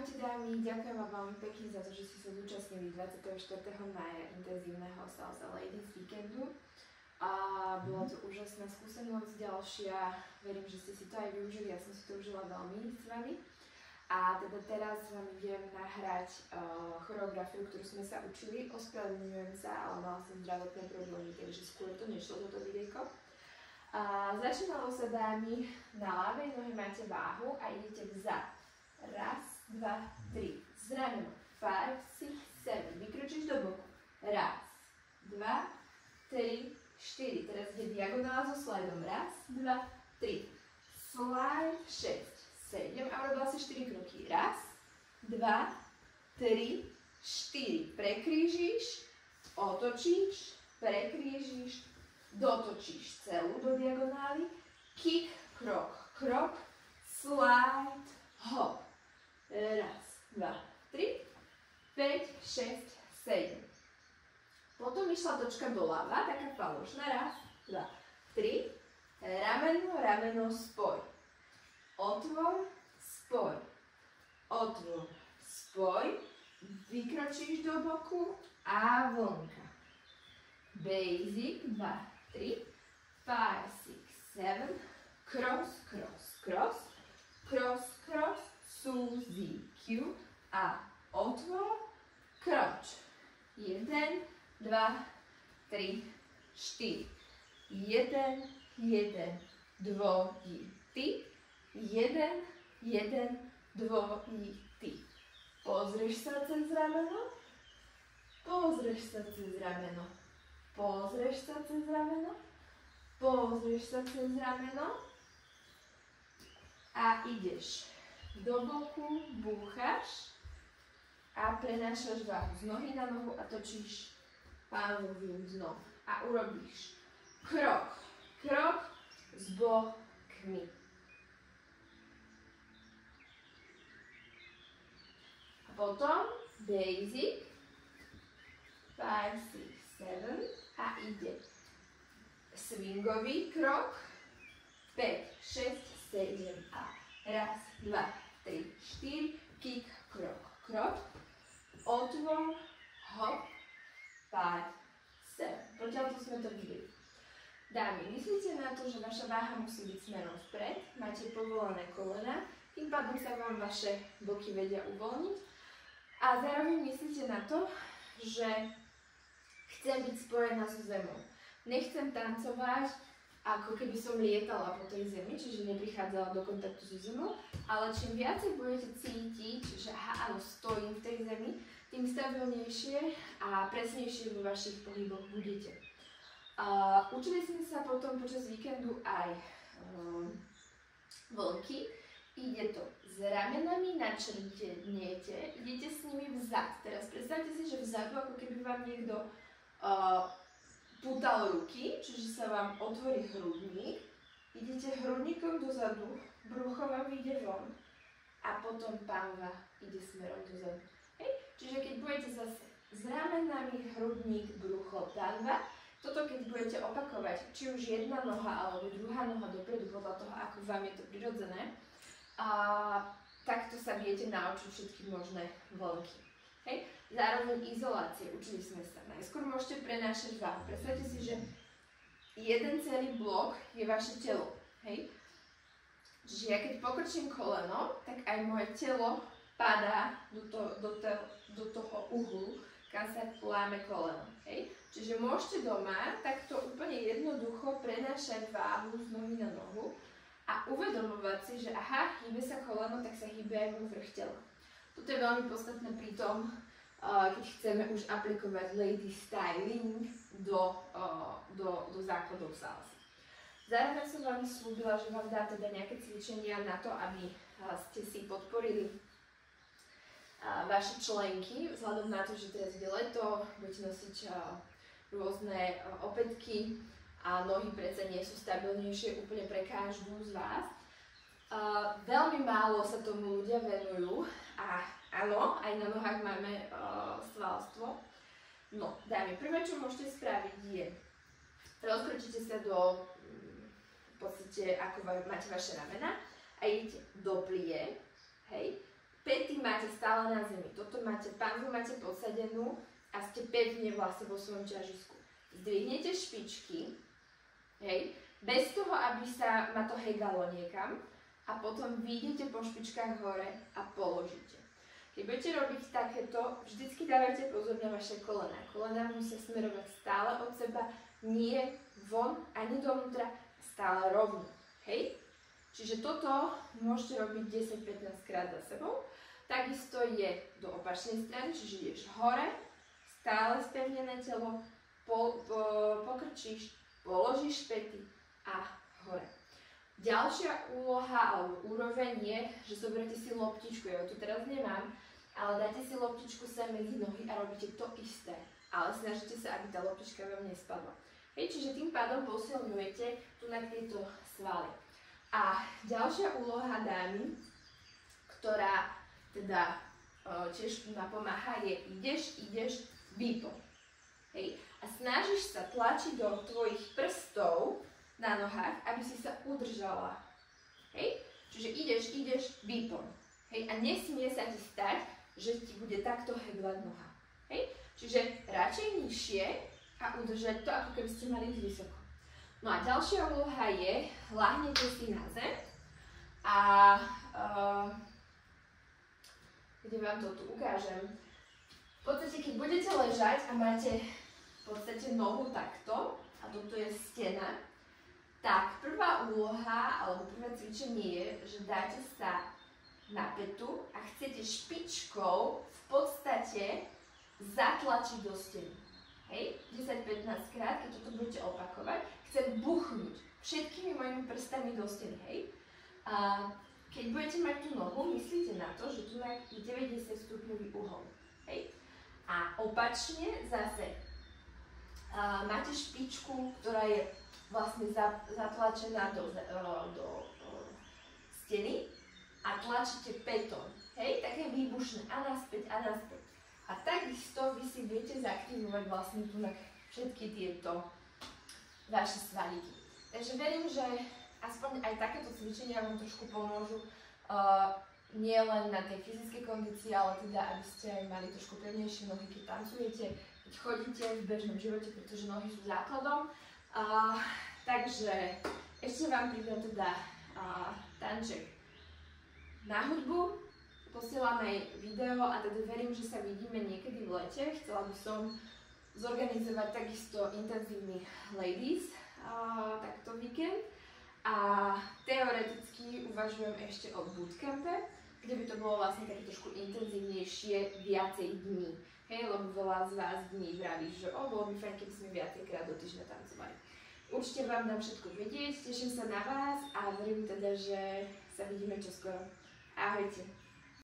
Ahojte dámy, ďakujem vám veľmi pekne za to, že ste sa zúčastnili 24. mája intenzívneho Salsa Ladies víkendu. A bola to úžasná skúsenosť ďalšia, verím, že ste si to aj využili, ja som si to užila veľmi s vami. A teda teraz vám idem nahrať choreografiu, ktorú sme sa učili, ospravedlňujem sa, ale mala som zdravotné problémy, takže skôr to nešlo toto videjko. Začínalo sa dámy, na ľavej nohe máte váhu a idete vzad. Raz, dva, tri. Z ramena. 5, 6, 7. Vykročíš do boku. Raz, dva, tri, 4. Teraz ide diagonála so slajdom. Raz, dva, tri. Slajd 6, 7. A urobila si 4 kroky. Raz, dva, tri, 4. Prekrížiš, otočíš, prekrížiš, dotočíš celú do diagonály. Kick, krok, krok, slide, hop. Raz, dva, tri, 5, 6, 7. Potom išla točka doľava, taká falošná. Raz, dva, tri. Rameno, rameno, spoj. Otvor, spoj. Otvor, spoj. Vykročíš do boku a vlnka. Basic, 2, 3, 5, 6, 7. Cross, cross, cross. Cross, cross. Suzy, Q a otvor, kroč. 1, 2, 3, 4. 1, 1, dvojitý. 1, 1, dvojitý. Pozrieš sa cez rameno. Pozrieš sa cez rameno. Pozrieš sa cez rameno. Pozrieš sa cez rameno. A ideš do boku, búchaš a prenášaš váhu z nohy na nohu a točíš pánovým dnom. A urobíš krok, krok s bokmi. A potom basic, 5, 6, 7 a ide swingový krok, 5, 6, 7 a raz, dva, 3, 4, kick, krok, krok, otvor, hop, 5, 7. Potiaľ to sme to videli. Dámy, myslíte na to, že vaša váha musí byť smerom vpred, máte povolené kolena, tým pádom sa vám vaše boky vedia uvoľniť a zároveň myslíte na to, že chcem byť spojená so zemou. Nechcem tancovať, ako keby som lietala po tej zemi, čiže neprichádzala do kontaktu so zemou, ale čím viacej budete cítiť, že aha, áno, stojím v tej zemi, tým stabilnejšie a presnejšie vo vašich pohyboch budete. Učili sme sa potom počas víkendu aj vlnky. Ide to s ramenami, načrtnete, idete s nimi vzad. Teraz predstavte si, že vzadu, ako keby vám niekto pútal ruky, čiže sa vám otvorí hrudník, idete hrudníkom dozadu, brucho vám ide von a potom pánva ide smerom dozadu. Hej? Čiže keď budete zase s ramenami, hrudník, brucho, pánva, toto keď budete opakovať, či už jedna noha alebo druhá noha dopredu, podľa toho, ako vám je to prirodzené, takto sa viete naučiť všetky možné vlnky. Hej. Zároveň izolácie, učili sme sa. Najskôr môžete prenášať váhu. Predstavte si, že jeden celý blok je vaše telo. Hej. Čiže ja keď pokrčím koleno, tak aj moje telo padá do toho uhlu, kam sa láme koleno. Hej. Čiže môžete doma takto úplne jednoducho prenášať váhu z nohy na nohu a uvedomovať si, že aha, hýbe sa koleno, tak sa hýbe aj môj vrch tela. Toto je veľmi podstatné pri tom, keď chceme už aplikovať lady styling do základov salsy. Zároveň som vám slúbila, že vám dá teda nejaké cvičenia na to, aby ste si podporili vaše členky, vzhľadom na to, že teraz je leto, budete nosiť rôzne opätky a nohy predsa nie sú stabilnejšie úplne pre každú z vás. Veľmi málo sa tomu ľudia venujú a áno, aj na nohách máme svalstvo. No, dámy, prvé, čo môžete spraviť je, rozkročíte sa do, v podstate, ako máte vaše ramena a idete do plie, hej, 5 Pety máte stále na zemi. Toto máte, panvu máte podsadenú a ste pevne vlastne vo svojom ťažisku. Zdvihnete špičky, hej, bez toho, aby sa ma to hegalo niekam a potom vyjdete po špičkách hore a položíte. Keď budete robiť takéto, vždycky dávajte pozor na vaše kolena. Kolena musia smerovať stále od seba, nie von ani dovnútra, stále rovno. Hej? Čiže toto môžete robiť 10-15 krát za sebou. Takisto je do opačnej strany, čiže ideš hore, stále spevnené telo, pokrčíš, položíš pety a hore. Ďalšia úloha alebo úroveň je, že zoberiete si loptičku, ja ju tu teraz nemám, ale dáte si loptičku sem medzi nohy a robíte to isté, ale snažíte sa, aby tá loptička vám nespadla. Hej, čiže tým pádom posilňujete tu na tieto svaly. A ďalšia úloha dámy, ktorá teda tiež tu napomáha, je ideš, výpon. Hej, a snažíš sa tlačiť do tvojich prstov na nohách, aby si sa udržala. Hej? Čiže ideš, výpon. Hej? A nesmie sa ti stať, že ti bude takto heglať noha. Hej? Čiže radšej nižšie a udržať to, ako keby ste mali ísť vysoko. No a ďalšia úloha je, ľahnete si na zem a kde vám to tu ukážem. V podstate, keď budete ležať a máte v podstate nohu takto, a toto je stena, tak prvá úloha, alebo prvé cvičenie je, že dáte sa na petu a chcete špičkou v podstate zatlačiť do steny. Hej? 10-15 krát, keď toto budete opakovať, chcem buchnúť všetkými mojimi prstami do steny. Hej? A keď budete mať tú nohu, myslíte na to, že tu je 90 stupňový uhol. Hej? A opačne zase máte špičku, ktorá je vlastne zatlačená do steny a tlačíte petom. Hej, také výbušné a naspäť a naspäť. A takisto vy si viete zaktivovať vlastne tu na všetky tieto vaše svalíky. Takže verím, že aspoň aj takéto cvičenia vám trošku pomôžu nie len na tej fyzickej kondícii, ale teda aby ste aj mali trošku pevnejšie nohy, keď tancujete, keď chodíte v bežnom živote, pretože nohy sú základom. Takže ešte vám pridám teda tanček na hudbu, posielam aj video a teda verím, že sa vidíme niekedy v lete. Chcela by som zorganizovať takisto intenzívny ladies takto víkend a teoreticky uvažujem ešte o bootcampe, kde by to bolo vlastne také trošku intenzívnejšie viacej dní. Hej, lebo veľa z vás dní vraví, že bolo by fajn, keby sme viacejkrát do týždňa tancovali. Určite vám dám všetko vedieť, teším sa na vás a verím teda, že sa vidíme čoskoro. Ahojte.